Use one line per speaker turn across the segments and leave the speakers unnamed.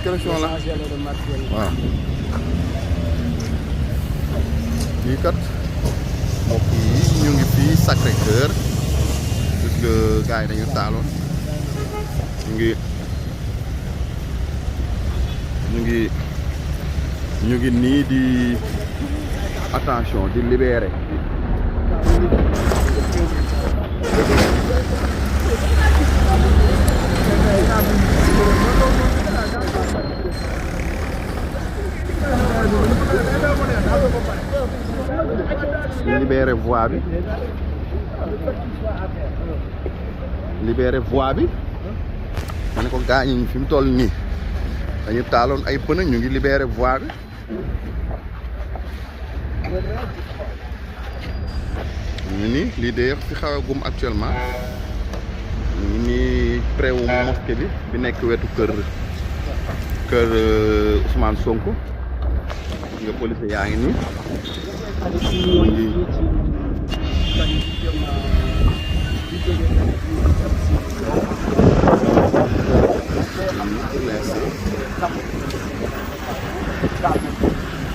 correction la waaw fii kat mbokk yi ñu ngi fii Sacré Cœur puisque gars yi dañu taaloon ñu ngi nii di attention di libérer libérer voie bi ma ne ko gaañ ñi fi mu toll nii dañu taaloon ay pneu ñu ngi libérer voie bi ñu ngi nii lii de fi xaw a gum actuellement ñu ngi nii près wu mosquée bi nekk wetu kër Ousmane Sonko nga police yaa ngi nii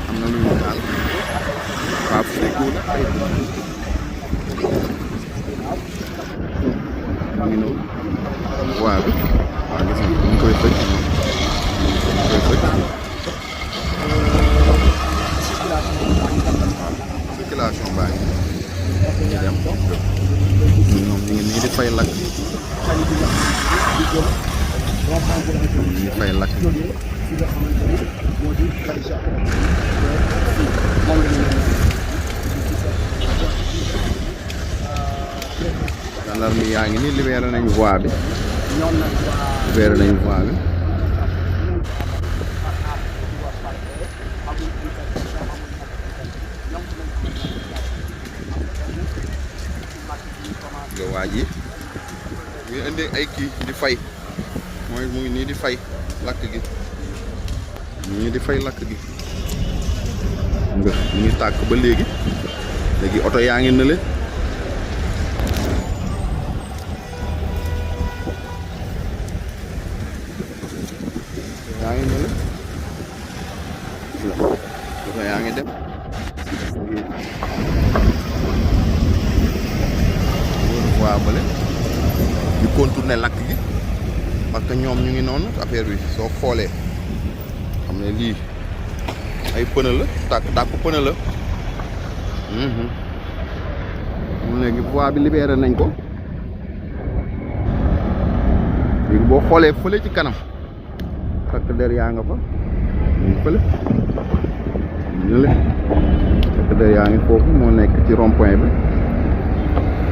am na lu ñu daal waaw fekku la ay mu ngi noonu waaw bi waaw gis nga ñu ngi koy fëcc circulation baa ngi ñu dem ñoom ñu ngi nii di fay lakk ñu fay lakk gendarme yaa ngi nii libéré nañ voie bi nga waa ji mu ngi indi ay kii di fay mooy mu ngi nii di fay lakk gi mu ngi di fay lakk gi nga mu ngi tàkk ba léegi oto yaa ngi nële oto yaa ngi dem waaw bële ñu contourner lakk gi parce que ñoom ñu ngi noonu affaire bi soo xoolee xam ne lii ay pneu la tàkku pneu la mu léegi voie bi libéré nañ ko léegi boo xoolee fële ci kanam takk der yaa nga fa ñu fële ñële takk der yaa ngi foofu moo nekk ci rond point bi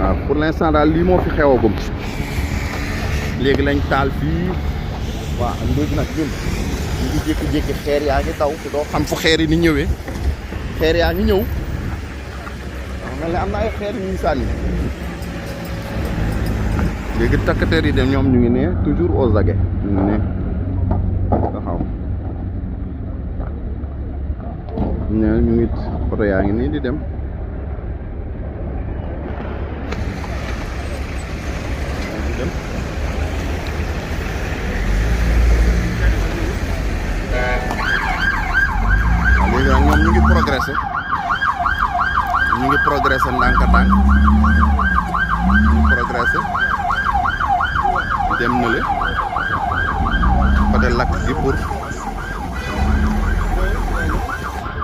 waaw pour l'instant daal lii moo fi xewagum léegi lañ taal fii waaw léegi nag ñun ñu ngi jékki-jékki xeer yaa ngi taw te doo xam fu xeer yi ni ñëwee xeer yaa ngi ñëw waaw mel ne am na ay xeer yu ñuy sànni léegi takkateer yi dem ñoom ñu ngi ne toujours aux aguets ñu ngi ne taxaw ñu ngi oto yaa ngi nii di dem léegi nag ñoom ñu ngi progressé ndànk-ndànk ñu ngi progressé dem na le côté lakk gi pour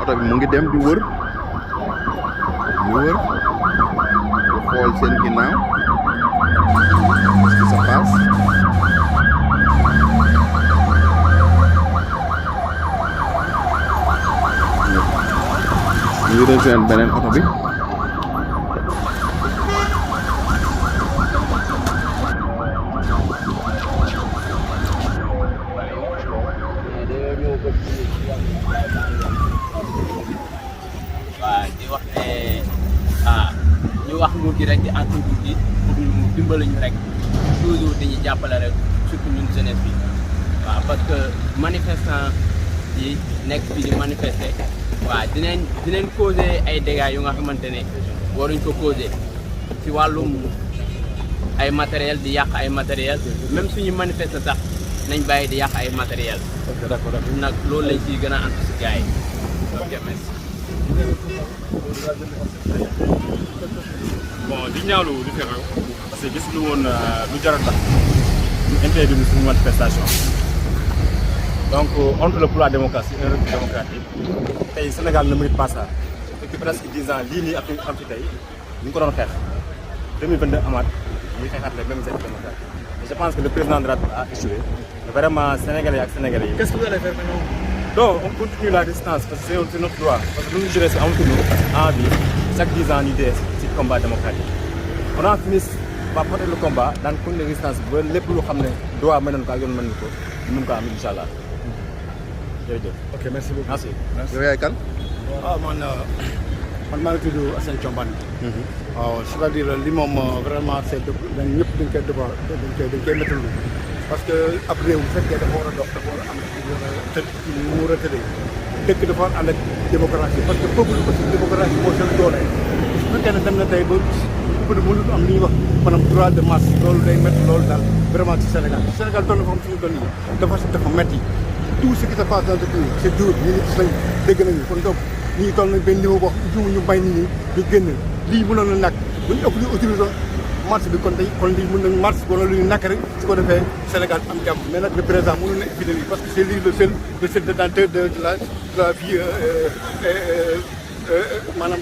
oto bi mu ngi dem di wër di xool seen ginnaaw qu'est-ce qui se passe ñu ngi rejoindre beneen oto bi
nguur gi rek di entre nguur gi pour ñu dimbali ñu rek toujours dañuy jàppale rek surtout ñun jeunesse bi waaw parce que manifestant yi nekk fi di manifester waaw dinañ causer ay dégâts yu nga xamante ne waruñ ko causer ci wàllum ay matériel di yàq ay matériel même suñu manifester sax nañ bàyyi di yàq ay matériel
ok d'accord
nag loolu lañ ciy gën a antu si gars yi ok merci.
bon di ñaawlu li fi xew parce que gis lu woon lu jar a tax ñu interdit suñu manifestation donc entre le pour la démocratie un refus démocratique tey Sénégal ne mérite pas ça depuis presque 10 ans lii nii am fi tey ñu ngi ko doon xeex 2022 amaat ñuy xeexaat les mêmes actes démocratiques et je pense que le président de la République a échoué vraiment Sénégalais ak Sénégalais yi.
Qu'est-ce que vous allez faire maintenant?
Donc on continue la distance parce que c'est notre droit parce que lu ñu jëlee si amatuñu envie chaque 10 ans ñu dee ci combat démocratique on a fini par porter le combat daan continuer résistance ba lépp lu xam ne droit mën nañu ko ak yoon mën nañu ko ñu mun ko am incha allah jërëjëf.
Ok, merci beaucoup.
Merci.
yow yaay kan.
waaw man maa ngi tudd Assane Thiombane. waaw c'est-à-dire li moom vraiment c'est dañ ñëpp dañ koy devoir dañ koy métti parce que ab réew bu fekkee dafa war a dox dafa war a am mu war a tëddee dëkk dafa war a ànd ak démocratie parce que peuple aussi démocratie moo seen doole su fekkee ne dem na tey ba mënul am li ñuy wax maanaam droit de marche loolu day métti loolu daal vraiment ci Sénégal toll na fa am suñu toll nii dafa métti tout ce qui se passe dans ce pays c'est dur ñu ngi gis nañ dégg nañu kon donc ñii toll nañ benn niveau boo xam ñu may nit ñi ñu génn lii mënoon na nag bu ñu ëpp ñu autorisé marche bi kon lii mën nañ marche wala lu ñu nakk rek su ko defee Sénégal am jàmm mais nag le président mënul na éviter lii parce que c'est lui le seul détenteur de la vie maanaam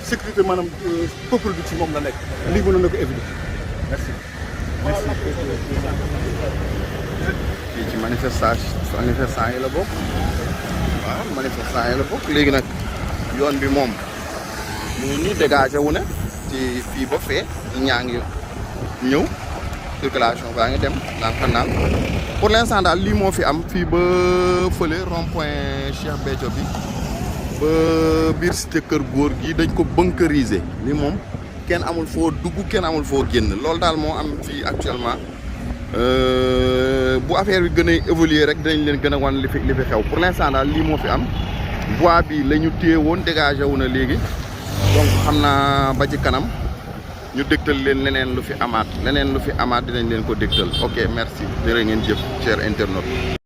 sécurité maanaam peuple bi ci moom la nekk lii mënoon na ko éviter merci.
fii ci manifestant yi la bokk waaw manifestant yi la bokk léegi nag yoon bi moom mu ngi nii dégagé wu ne ci fii ba fee ñaa ngi ñëw circulation baa ngi dem ndànk pour l'instant daal lii moo fi am fii ba fële rond point Cheikh Béthio bi ba biir cité Keur Gorgui dañ ko bunkériser lii moom kenn amul foo dugg kenn amul foo génn loolu daal moo am fii actuellement bu affaire bi gën a évoluer rek dinañ leen gën a wan li fi xew pour l'instant daal lii moo fi am voie bi la ñu téye woon dégagé wu na léegi donc xam naa ba ci kanam ñu dégtal leen leneen lu fi amaat dinañ leen ko dégtal ok merci jërë ngeen jëf cher internaute